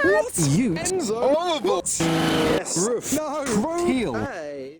What? Ute. Enzo. Horrible. Yes. Roof. No. Chrome. Heel. Hey.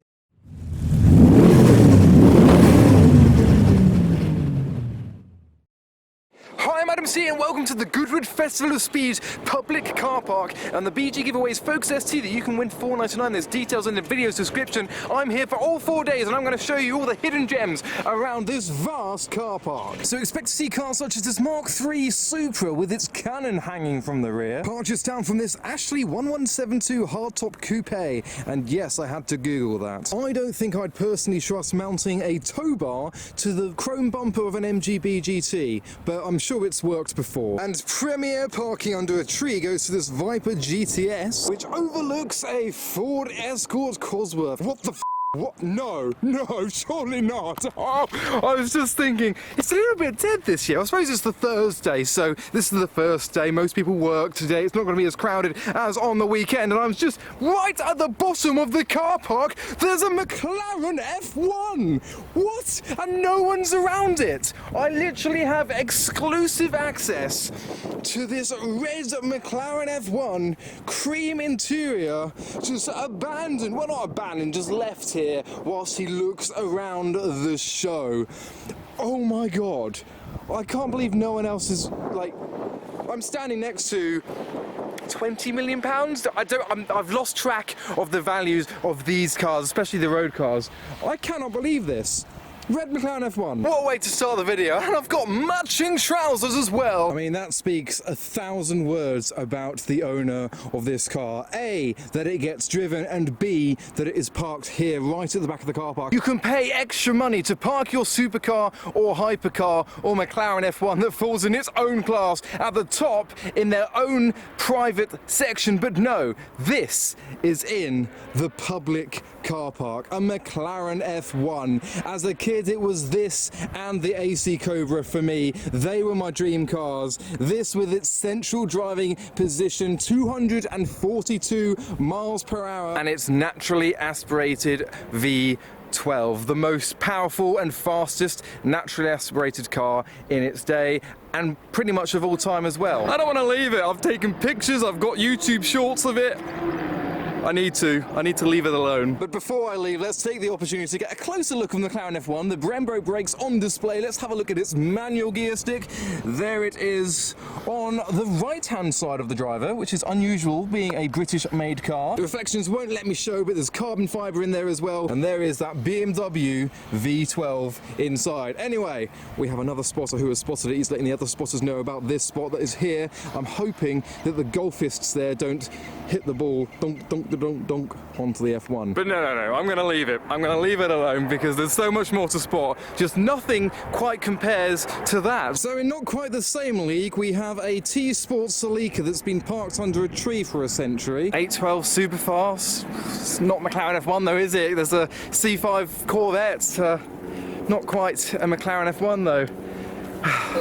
Hi, I'm Adam C, and welcome to the Goodwood Festival of Speed public car park and the BG Giveaways Focus ST that you can win $4.99. There's details in the video's description. I'm here for all 4 days and I'm going to show you all the hidden gems around this vast car park. So expect to see cars such as this Mark III Supra with its cannon hanging from the rear, parked just down from this Ashley 1172 hardtop coupe, and yes, I had to Google that. I don't think I'd personally trust mounting a tow bar to the chrome bumper of an MGB GT, but I'm sure it's worked before. And premier parking under a tree goes to this Viper GTS, which overlooks a Ford Escort Cosworth. What the f***? What? No, surely not. Oh, I was just thinking, it's a little bit dead this year. I suppose it's the Thursday, so this is the first day. Most people work today. It's not going to be as crowded as on the weekend. And I was just right at the bottom of the car park. There's a McLaren F1. What? And no one's around it. I literally have exclusive access to this red McLaren F1, cream interior, just abandoned. Well, not abandoned, just left here whilst he looks around the show. Oh my god, I can't believe no one else is, like, I'm standing next to £20 million. I've lost track of the values of these cars, especially the road cars. I cannot believe this. Red McLaren F1. What a way to start the video, and I've got matching trousers as well. I mean, that speaks 1,000 words about the owner of this car. A, that it gets driven, and B, that it is parked here right at the back of the car park. You can pay extra money to park your supercar or hypercar or McLaren F1 that falls in its own class at the top in their own private section, but no, this is in the public car park, a McLaren F1. As a kid, it was this and the AC Cobra for me. They were my dream cars. This with its central driving position, 242 miles per hour, and its naturally aspirated V12, the most powerful and fastest naturally aspirated car in its day, and pretty much of all time as well. I don't want to leave it. I've taken pictures, I've got YouTube shorts of it. I need to leave it alone. But before I leave, let's take the opportunity to get a closer look at the McLaren F1. The Brembo brakes on display. Let's have a look at its manual gear stick. There it is on the right-hand side of the driver, which is unusual being a British-made car. The reflections won't let me show, but there's carbon fibre in there as well. And there is that BMW V12 inside. Anyway, we have another spotter who has spotted it. He's letting the other spotters know about this spot that is here. I'm hoping that the golfists there don't hit the ball donk onto the F1. But no, I'm going to leave it. I'm going to leave it alone because there's so much more to spot. Just nothing quite compares to that. So in not quite the same league, we have a T-Sport Celica that's been parked under a tree for a century. 812 Superfast. It's not McLaren F1 though, is it? There's a C5 Corvette. Not quite a McLaren F1 though.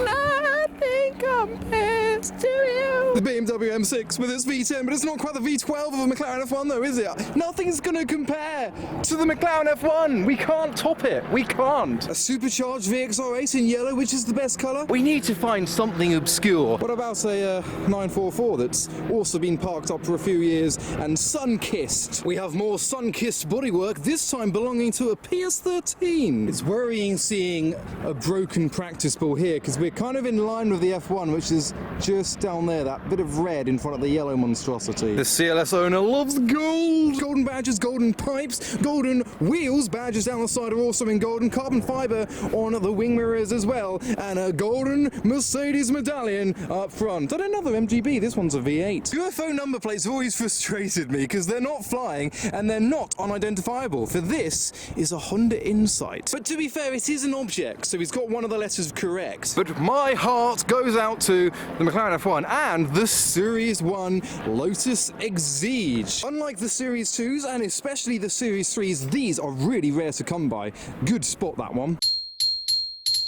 Nothing compares to you. The BMW M6 with its V10, but it's not quite the V12 of a McLaren F1 though, is it? Nothing's gonna compare to the McLaren F1. We can't top it. We can't. A supercharged VXR8 in yellow, which is the best colour. We need to find something obscure. What about a 944 that's also been parked up for a few years and sun-kissed? We have more sun-kissed bodywork, this time belonging to a PS13. It's worrying seeing a broken practice ball here, because we're kind of in line with the F1, which is just down there, that bit of red in front of the yellow monstrosity. The CLS owner loves gold! Golden badges, golden pipes, golden wheels. Badges down the side are also in golden. Carbon fibre on the wing mirrors as well. And a golden Mercedes medallion up front. And another MGB, this one's a V8. UFO number plates have always frustrated me because they're not flying and they're not unidentifiable. For this is a Honda Insight. But to be fair, it is an object, so he's got one of the letters correct. But my heart goes out to the McLaren F1 and the Series 1 Lotus Exige. Unlike the Series 2s and especially the Series 3s, these are really rare to come by. Good spot, that one.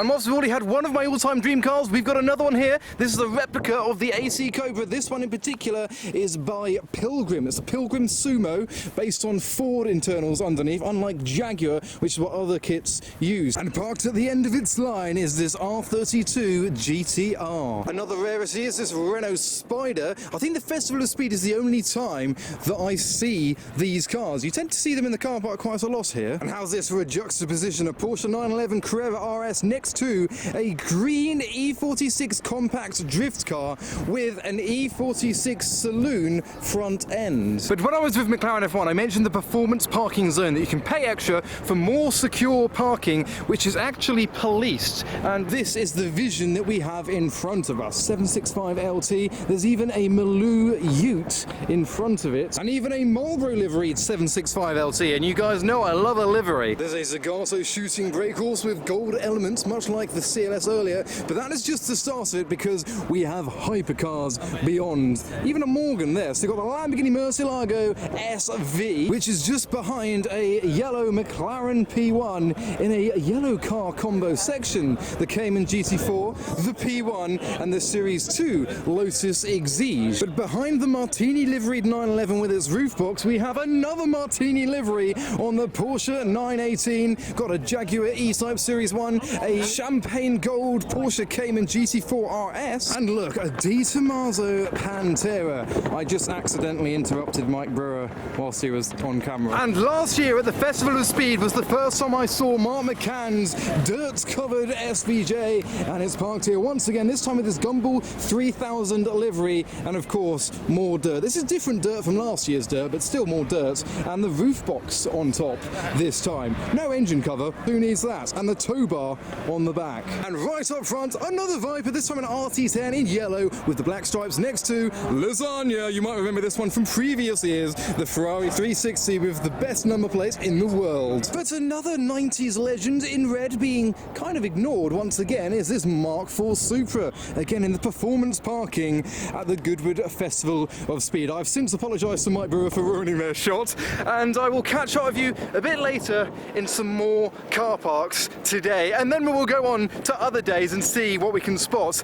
And whilst we've already had one of my all-time dream cars, we've got another one here. This is a replica of the AC Cobra. This one in particular is by Pilgrim. It's a Pilgrim Sumo based on Ford internals underneath, unlike Jaguar, which is what other kits use. And parked at the end of its line is this R32 GTR. Another rarity is this Renault Spider. I think the Festival of Speed is the only time that I see these cars. You tend to see them in the car park quite a lot here. And how's this for a juxtaposition? A Porsche 911 Carrera RS next to a green E46 compact drift car with an E46 saloon front end. But when I was with McLaren F1, I mentioned the performance parking zone, that you can pay extra for more secure parking, which is actually policed. And this is the vision that we have in front of us. 765 LT. There's even a Maloo Ute in front of it, and even a Marlboro liveried 765 LT. And you guys know I love a livery. There's a Zagato shooting brake horse with gold elements, much like the CLS earlier, but that is just the start of it, because we have hypercars beyond. Even a Morgan there. So you've got the Lamborghini Murcielago SV, which is just behind a yellow McLaren P1 in a yellow car combo section. The Cayman GT4, the P1, and the Series 2 Lotus Exige. But behind the Martini liveried 911 with its roof box, we have another Martini livery on the Porsche 918. Got a Jaguar E-Type Series 1, a champagne gold Porsche Cayman GT4 RS, and look, a Di Tommaso Pantera. I just accidentally interrupted Mike Brewer whilst he was on camera. And last year at the Festival of Speed was the first time I saw Mark McCann's dirt-covered SVJ, and it's parked here once again, this time with this Gumball 3000 livery, and of course, more dirt. This is different dirt from last year's dirt, but still more dirt, and the roof box on top this time. No engine cover, who needs that? And the tow bar on the back. And right up front, another Viper, this time an RT10 in yellow with the black stripes next to Lasagna. You might remember this one from previous years, the Ferrari 360 with the best number plate in the world. But another 90s legend in red being kind of ignored once again is this Mark IV Supra, again in the performance parking at the Goodwood Festival of Speed. I've since apologised to Mike Brewer for ruining their shot, and I will catch up with you a bit later in some more car parks today, and then we will go on to other days and see what we can spot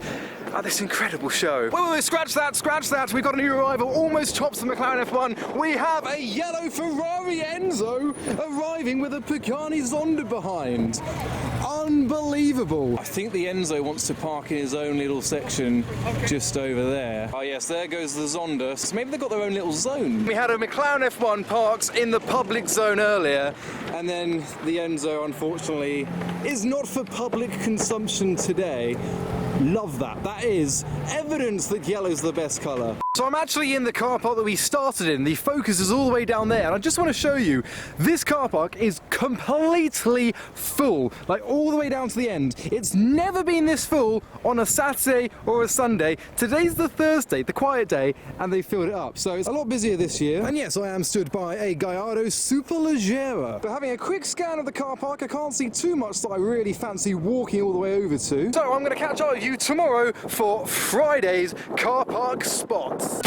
at this incredible show. Wait, scratch that, we've got a new arrival, almost tops the McLaren F1. We have a yellow Ferrari Enzo arriving with a Pagani Zonda behind. Unbelievable. I think the Enzo wants to park in his own little section just over there. Oh yes, there goes the Zonda. So maybe they've got their own little zone. We had a McLaren F1 parked in the public zone earlier, and then the Enzo, unfortunately, is not for public consumption today. Love that. That is evidence that yellow's the best colour. So I'm actually in the car park that we started in. The Focus is all the way down there, and I just want to show you, this car park is completely full, like all the way down to the end. It's never been this full on a Saturday or a Sunday. Today's the Thursday, the quiet day, and they filled it up. So it's a lot busier this year. And yes, I am stood by a Gallardo Superleggera. But having a quick scan of the car park, I can't see too much that I really fancy walking all the way over to. So I'm going to catch up with you tomorrow for Friday's car park spots.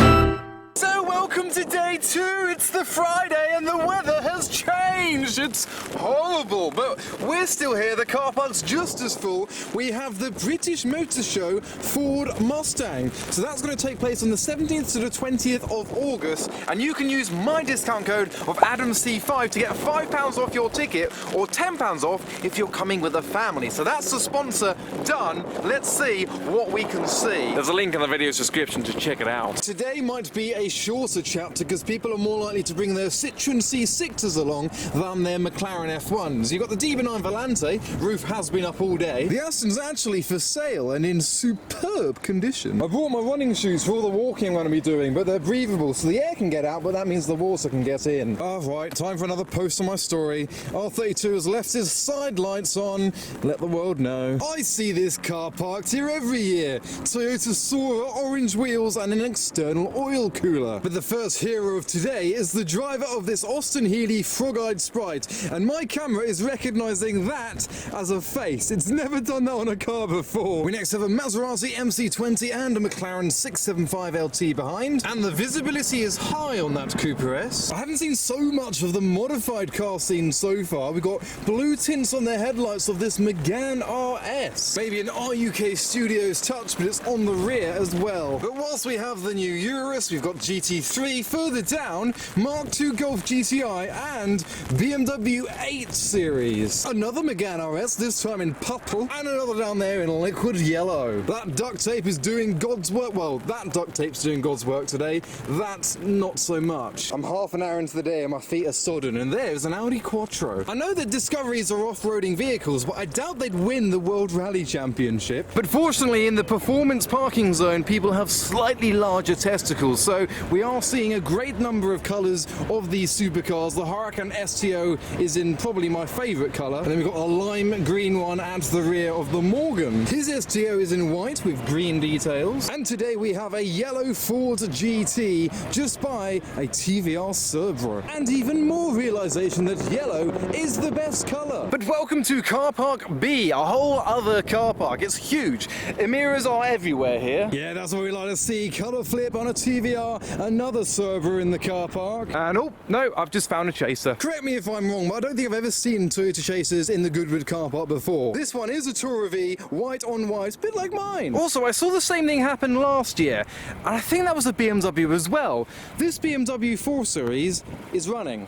So welcome to day 2, it's the Friday and the weather has changed. It's horrible, but we're still here, the car park's just as full. We have the British Motor Show Ford Mustang. So that's going to take place on the 17th to the 20th of August, and you can use my discount code of AdamC5 to get £5 off your ticket, or £10 off if you're coming with a family. So that's the sponsor done. Let's see what we can see. There's a link in the video's description to check it out. Today might be a shorter chapter because people are more likely to bring their Citroen C6s along than their McLaren F1s. You've got the DB9 Volante, roof has been up all day. The Aston's actually for sale and in superb condition. I brought my running shoes for all the walking I'm going to be doing, but they're breathable so the air can get out, but that means the water can get in. Alright, time for another post on my story. R32 has left his side lights on. Let the world know. I see this car parked here every year. Toyota Sora, orange wheels and an external oil cooler. But the first hero of today is the driver of this Austin Healey frog-eyed sprite, and my camera is recognizing that as a face. It's never done that on a car before. We next have a Maserati MC20 and a McLaren 675 LT behind, and the visibility is high on that Cooper S. I haven't seen so much of the modified car scene so far. We've got blue tints on the headlights of this Megane RS. Maybe an RUK Studios touch, but it's on the rear as well. But whilst we have the new Urus, we've got GT3, further down, Mark II Golf GTI and BMW 8 Series. Another Megane RS, this time in purple, and another down there in liquid yellow. That duct tape is doing God's work. Well, that duct tape's doing God's work today. That's not so much. I'm half an hour into the day and my feet are sodden, and there's an Audi Quattro. I know that Discoveries are off-roading vehicles, but I doubt they'd win the World Rally Championship. But fortunately, in the performance parking zone, people have slightly larger testicles, so we are seeing a great number of colours of these supercars. The Huracan STO is in probably my favourite colour, and then we've got a lime green one at the rear of the Morgan. His STO is in white with green details, and today we have a yellow Ford GT just by a TVR Cerbera, and even more realisation that yellow is the best colour. But welcome to Car Park B, a whole other car park. It's huge. Emiras are everywhere here. Yeah, that's what we like to see. Colour flip on a TVR, another Cerbera in the car park. And oh, no, I've just found a Chaser. Correct me if I'm wrong, but I don't think I've ever seen Toyota Chasers in the Goodwood car park before. This one is a Tourer V, white on white, a bit like mine. Also, I saw the same thing happen last year, and I think that was a BMW as well. This BMW 4 Series is running.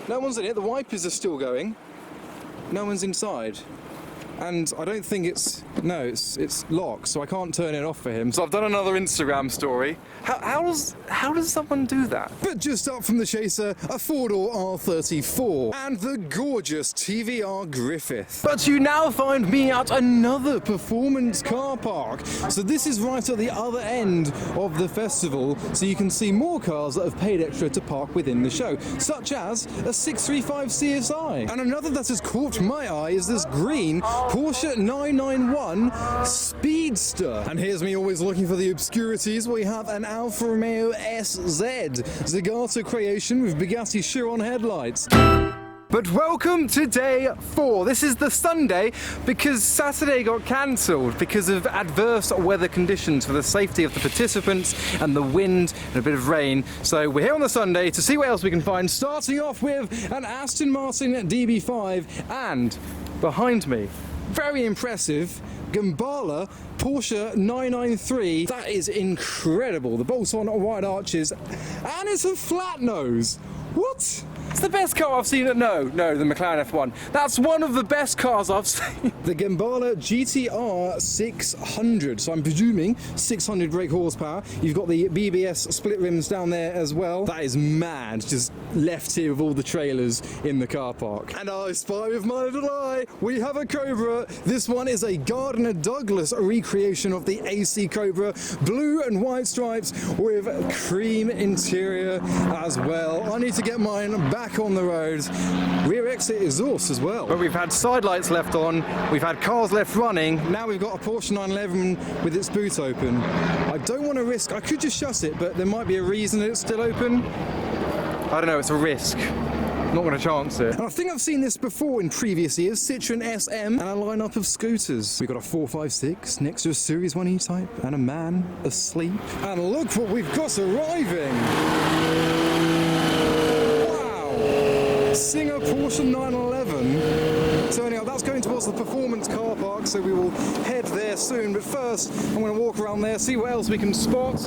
No one's in it, the wipers are still going. No one's inside. And I don't think it's locked, so I can't turn it off for him. So I've done another Instagram story. How does someone do that? But just up from the Chaser, a four-door R34 and the gorgeous TVR Griffith. But you now find me at another performance car park. So this is right at the other end of the festival, so you can see more cars that have paid extra to park within the show, such as a 635 CSI. And another that has caught my eye is this green Porsche 991 Speedster. And here's me always looking for the obscurities. We have an Alfa Romeo SZ, Zagato creation with Bugatti Chiron headlights. But welcome to day 4. This is the Sunday because Saturday got cancelled because of adverse weather conditions for the safety of the participants and the wind and a bit of rain. So we're here on the Sunday to see what else we can find, starting off with an Aston Martin DB5 and behind me, very impressive, Gambala Porsche 993. That is incredible. The bolt-on wide arches, and it's a flat nose. What? It's the best car I've seen. No, the McLaren F1. That's one of the best cars I've seen. The Gambala GTR 600. So I'm presuming 600 brake horsepower. You've got the BBS split rims down there as well. That is mad. Just left here with all the trailers in the car park. And I spy with my little eye. We have a Cobra. This one is a Gardner Douglas recreation of the AC Cobra. Blue and white stripes with cream interior as well. I need to get mine back on the road. Rear exit exhaust as well. But we've had side lights left on, we've had cars left running, now we've got a Porsche 911 with its boot open. I don't want to risk, I could just shut it, but there might be a reason that it's still open. I don't know, it's a risk. Not going to chance it. And I think I've seen this before in previous years, Citroen SM and a lineup of scooters. We've got a 456 next to a Series 1 E-Type and a man asleep. And look what we've got arriving! Singer Porsche 911. Turning out that's going towards the performance car park, so we will head there soon. But first, I'm going to walk around there, see what else we can spot.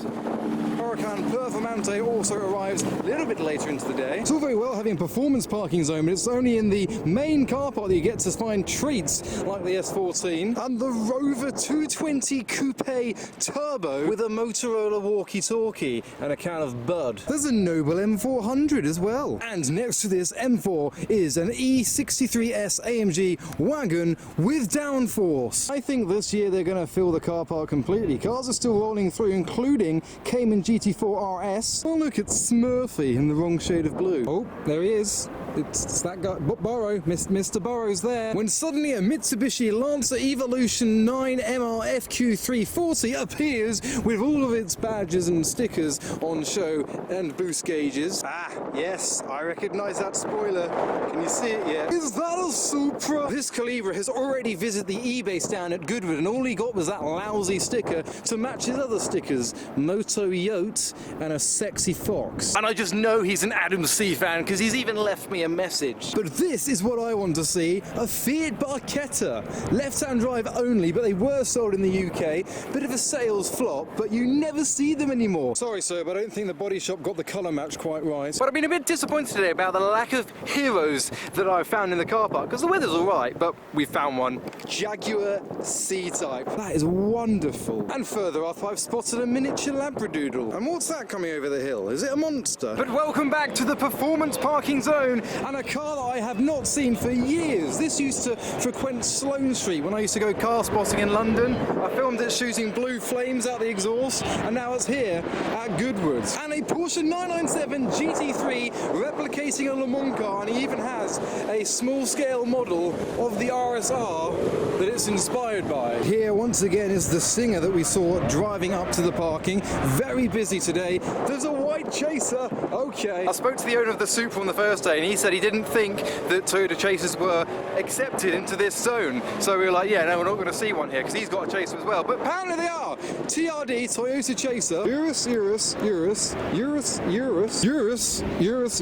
Huracan Performante also arrives a little bit later into the day. It's all very well having a performance parking zone, but it's only in the main car park that you get to find treats like the S14 and the Rover 220 Coupe Turbo with a Motorola walkie-talkie and a can of Bud. There's a Noble M400 as well. And next to this M4 is an E63S AMG wagon with downforce. I think this year they're going to fill the car park completely. Cars are still rolling through, including Cayman GT4 RS. Oh look, it's Smurfy in the wrong shade of blue. Oh, there he is. it's that guy, Burrow, Mr. Burrow's there. When suddenly a Mitsubishi Lancer Evolution 9 MR FQ340 appears with all of its badges and stickers on show and boost gauges. Ah, yes, I recognise that spoiler. Can you see it yet? Is that a Supra? This Calibra has already visited the eBay stand at Goodwood, and all he got was that lousy sticker to match his other stickers, Moto Yote and a sexy fox. And I just know he's an Adam C fan because he's even left me a message. But this is what I want to see, a Fiat Barchetta. Left-hand drive only, but they were sold in the UK. Bit of a sales flop, but you never see them anymore. Sorry sir, but I don't think the body shop got the colour match quite right. But I've been a bit disappointed today about the lack of heroes that I've found in the car park, because the weather's alright, but we found one. Jaguar C-Type. That is wonderful. And further up, I've spotted a miniature Labradoodle. And what's that coming over the hill? Is it a monster? But welcome back to the performance parking zone, and a car that I have not seen for years. This used to frequent Sloane Street when I used to go car spotting in London. I filmed it shooting blue flames out the exhaust, and now it's here at Goodwood. And a Porsche 997 GT3 replicating a Le Mans car, and he even has a small-scale model of the RSR that it's inspired by. Here once again is the Singer that we saw driving up to the parking. Very busy today. There's a white Chaser. Okay. I spoke to the owner of the Supra on the first day, and he said he didn't think that Toyota Chasers were accepted into this zone. So we were like, yeah, no, we're not going to see one here because he's got a Chaser as well. But apparently they are. TRD Toyota Chaser.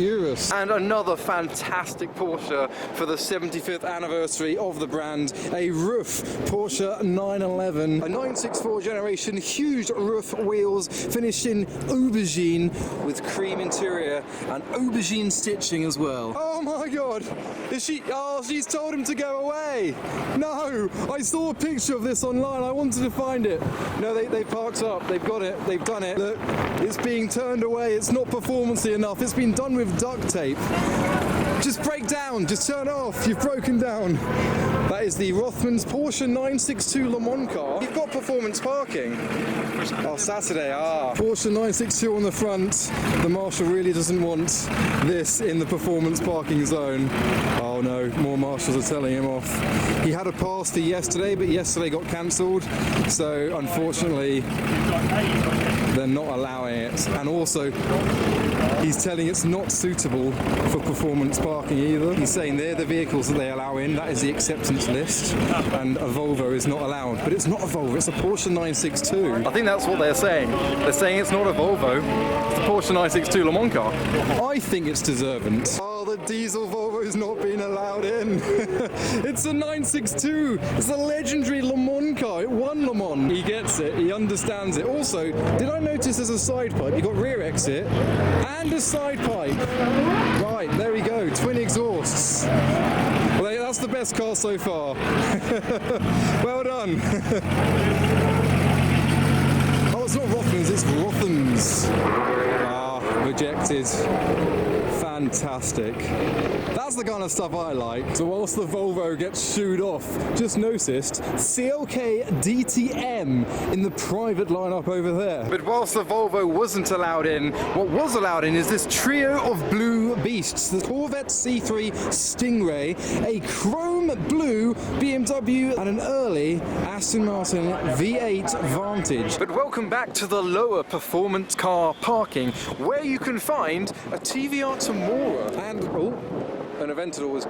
Urus. And another fantastic Porsche for the 75th anniversary of the brand. A roof Porsche 911. A 964 generation, huge roof wheels finished in aubergine with cream interior and aubergine stitching as well. Oh my god! Is she? Oh, she's told him to go away! No! I saw a picture of this online, I wanted to find it. No, they parked up, they've got it, they've done it. Look, it's being turned away, it's not performance-y enough, it's been done with duct tape. Just break down, just turn it off, you've broken down. That is the Rothmans Porsche 962 Le Mans car. You've got performance parking. Oh, Saturday, Porsche 962 on the front. The marshal really doesn't want this in the performance parking zone. Oh no, more marshals are telling him off. He had a pasty yesterday, but yesterday got cancelled. So unfortunately, they're not allowing it. And also, he's telling it's not suitable for performance parking either. He's saying they're the vehicles that they allow in, that is the acceptance list, and a Volvo is not allowed. But it's not a Volvo, it's a Porsche 962. I think that's what they're saying. They're saying it's not a Volvo, it's the Porsche 962 Le Mans car. I think it's deserving. Oh, the diesel Volvo's not being allowed in. It's a 962. It's a legendary Le Mans car. It won Le Mans. He gets it, he understands it. Also, did I notice there's a side pipe? You got rear exit and a side pipe. Right, there we go, twin exhausts. Well, that's the best car so far. Well done. Oh, it's not Rothmans, it's Rothmans. Rejected. Fantastic. That's the kind of stuff I like. So whilst the Volvo gets shooed off, just noticed CLK DTM in the private lineup over there. But whilst the Volvo wasn't allowed in, what was allowed in is this trio of blue beasts. The Corvette C3 Stingray, a chrome blue BMW, and an early Aston Martin V8 Vantage. But welcome back to the lower performance car parking, where you can find a TVR Tamora and an Aventador was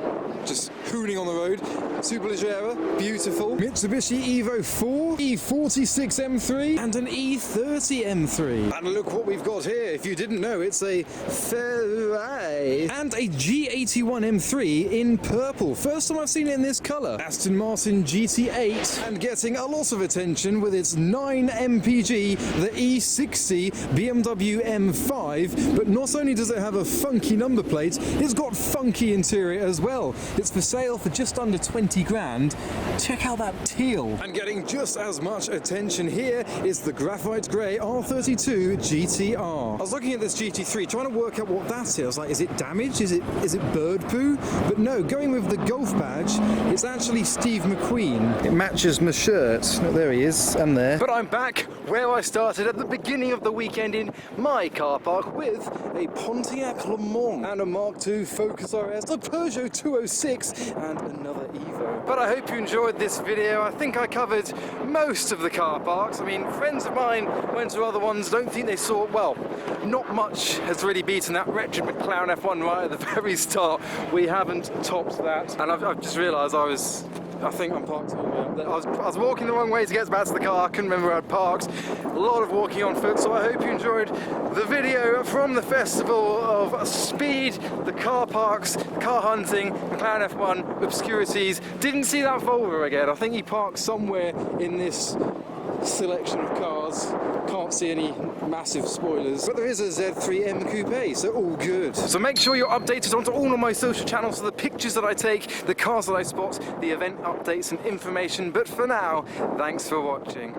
just hooning on the road. Superleggera, beautiful. Mitsubishi Evo 4, E46 M3, and an E30 M3. And look what we've got here. If you didn't know, it's a Ferrari. And a G81 M3 in purple. First time I've seen it in this colour. Aston Martin GT8. And getting a lot of attention with its 9 MPG, the E60 BMW M5. But not only does it have a funky number plate, it's got funky interior as well. It's for sale for just under 20 grand. Check out that teal. And getting just as much attention here is the graphite grey R32 GTR. I was looking at this GT3 trying to work out what that is. I was like, is it damaged? Is it bird poo? But no, going with the Golf badge, it's actually Steve McQueen. It matches my shirt. Oh, there he is, and there. But I'm back where I started at the beginning of the weekend in my car park with a Pontiac Le Mans and a Mark II Focus RS, a Peugeot 206 and another Evo. But I hope you enjoyed this video. I think I covered most of the car parks. I mean, friends of mine went to other ones, don't think they saw, well, not much has really beaten that wretched McLaren F1 right at the very start. We haven't topped that. And I've just realised I think I'm parked all the way up there. I was walking the wrong way to get back to the car. I couldn't remember where I'd parked. A lot of walking on foot, so I hope you enjoyed the video from the Festival of Speed, the car parks, car hunting, McLaren F1, obscurities. Didn't see that Volvo again. I think he parked somewhere in this selection of cars. Can't see any massive spoilers, but there is a Z3M Coupe, so all good. So make sure you're updated onto all of my social channels for the pictures that I take, the cars that I spot, the event updates and information. But for now, thanks for watching.